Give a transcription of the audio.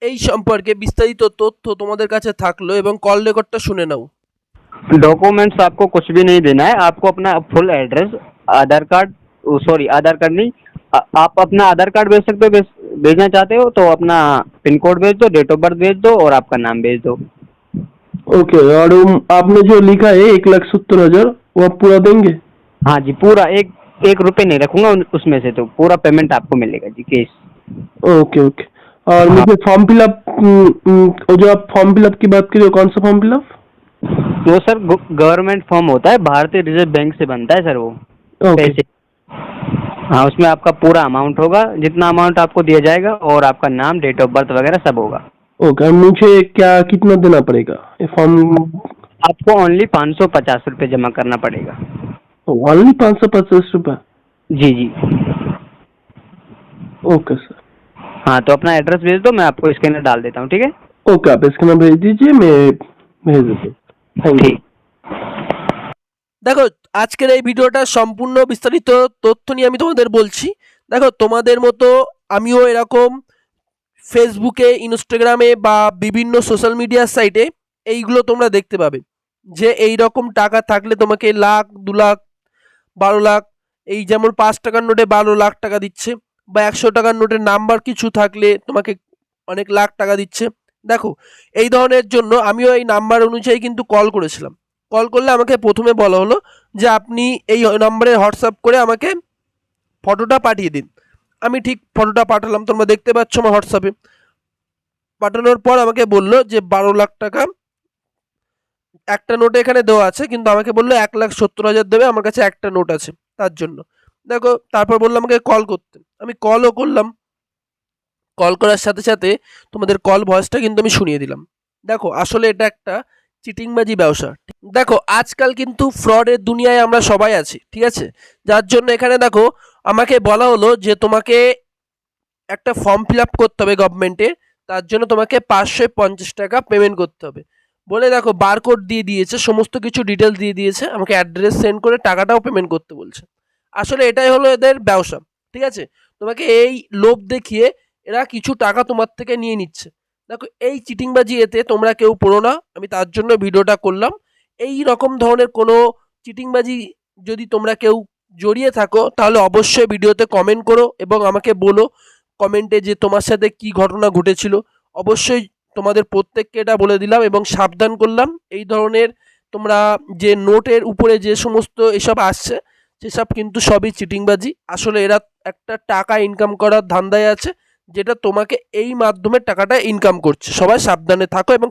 এই সম্পর্কে বিস্তারিত তথ্য তোমাদের কাছে থাকলো এবং কল রেকর্ডটা শুনে নাও। डॉक्यूमेंट्स आपको कुछ भी नहीं देना है। आपको अपना फुल एड्रेस, आधार कार्ड, सॉरी आधार कार्ड नहीं, आप अपना आधार कार्ड भेज सकते हो, भेजना चाहते हो तो अपना पिन कोड भेज दो, डेट ऑफ बर्थ भेज दो और आपका नाम भेज दो। ओके। और आपने जो लिखा है 1,70,000 वो आप पूरा देंगे? हाँ जी, पूरा एक एक रुपये नहीं रखूंगा उसमें से, तो पूरा पेमेंट आपको मिलेगा जी, कैश। Okay okay. और हाँ। मुझे फॉर्म फिलअप, जो आप फॉर्म फिलअप की बात करिए, कौन सा फॉर्म फिलअप? वो सर गवर्नमेंट फॉर्म होता है, भारतीय रिजर्व बैंक से बनता है सर वो। ओके पैसे, हाँ, उसमें आपका पूरा अमाउंट होगा, जितना अमाउंट आपको दिया जाएगा, और आपका नाम, डेट ऑफ बर्थ वगैरह सब होगा। ओके। और मुझे क्या कितना देना पड़ेगा ये फॉर्म? आपको ओनली 550 रुपये जमा करना पड़ेगा। ओनली 550 रुपये? जी जी। Okay sir. हाँ, तो अपना एड्रेस भेज दो, मैं आपको स्कैनर डाल देता हूँ, ठीक है? ओके, आप इसका नाम भेज दीजिए, मैं भेज देता हूँ। Thank you. ठीक। দেখো, আজকের এই ভিডিওটা সম্পূর্ণ বিস্তারিত তথ্য নিয়ে আমি তোমাদের বলছি। দেখো, তোমাদের মতো আমিও এরকম ফেসবুকে, ইনস্টাগ্রামে বা বিভিন্ন সোশ্যাল মিডিয়ার সাইটে এইগুলো তোমরা দেখতে পাবে যে এই রকম টাকা থাকলে তোমাকে লাখ, 2 লাখ, 12 লাখ, এই যেমন 5 টাকার নোটে 12 লাখ টাকা দিচ্ছে, বা 100 টাকার নোটের নাম্বার কিছু থাকলে তোমাকে অনেক লাখ টাকা দিচ্ছে। দেখো, এই ধরনের জন্য আমিও এই নাম্বার অনুযায়ী কিন্তু কল করেছিলাম। কল করলে আমাকে প্রথমে বলা হলো যে আপনি এই নাম্বারে হোয়াটসঅ্যাপ করে আমাকে ফটোটা পাঠিয়ে দিন। আমি ঠিক ফটোটা পাঠালাম, তোমরা দেখতে পাচ্ছ আমার হোয়াটসঅ্যাপে। পাঠানোর পর আমাকে বললো যে 12 লাখ টাকা একটা নোটে এখানে দেওয়া আছে, কিন্তু আমাকে বললো 1,70,000 দেবে, আমার কাছে একটা নোট আছে তার জন্য। দেখো, তারপর বললো আমাকে কল করতে, আমি কলও করলাম। কল করার সাথে সাথে তোমাদের কল ভয়েসটা কিন্তু আমি শুনিয়ে দিলাম। দেখো, আসলে এটা একটা চিটিংবাজি ব্যবসা। দেখো, আজকাল কিন্তু ফ্রডের দুনিয়ায় আমরা সবাই আছি, ঠিক আছে? যার জন্য এখানে দেখো আমাকে বলা হলো যে তোমাকে একটা ফর্ম ফিল আপ করতে হবে গভর্নমেন্টে, তার জন্য তোমাকে 550 টাকা পেমেন্ট করতে হবে বলে দেখো বারকোড দিয়ে দিয়েছে, সমস্ত কিছু ডিটেলস দিয়ে দিয়েছে, আমাকে অ্যাড্রেস সেন্ড করে টাকাটাও পেমেন্ট করতে বলছে। আসলে এটাই হলো এদের ব্যবসা, ঠিক আছে? তোমাকে এই লোভ দেখিয়ে এরা কিছু টাকা তোমার থেকে নিয়ে নিচ্ছে। দেখো, এই চিটিংবাজি এতে তোমরা কেউ পড়ো না, আমি তার জন্য ভিডিওটা করলাম। এই রকম ধরনের কোনো চিটিংবাজি যদি তোমরা কেউ জড়িয়ে থাকো তাহলে অবশ্যই ভিডিওতে কমেন্ট করো এবং আমাকে বলো কমেন্টে যে তোমার সাথে কি ঘটনা ঘটেছিল। অবশ্যই তোমাদের প্রত্যেককে এটা বলে দিলাম এবং সাবধান করলাম। এই ধরনের তোমরা যে নোটের উপরে যে সমস্ত এসব আসছে সেসব কিন্তু সবই চিটিংবাজি। আসলে এরা একটা টাকা ইনকাম করার ধান্দায় আছে, যেটা তোমাকে এই মাধ্যমে টাকাটা ইনকাম করছে। সবাই সাবধানে থাকো এবং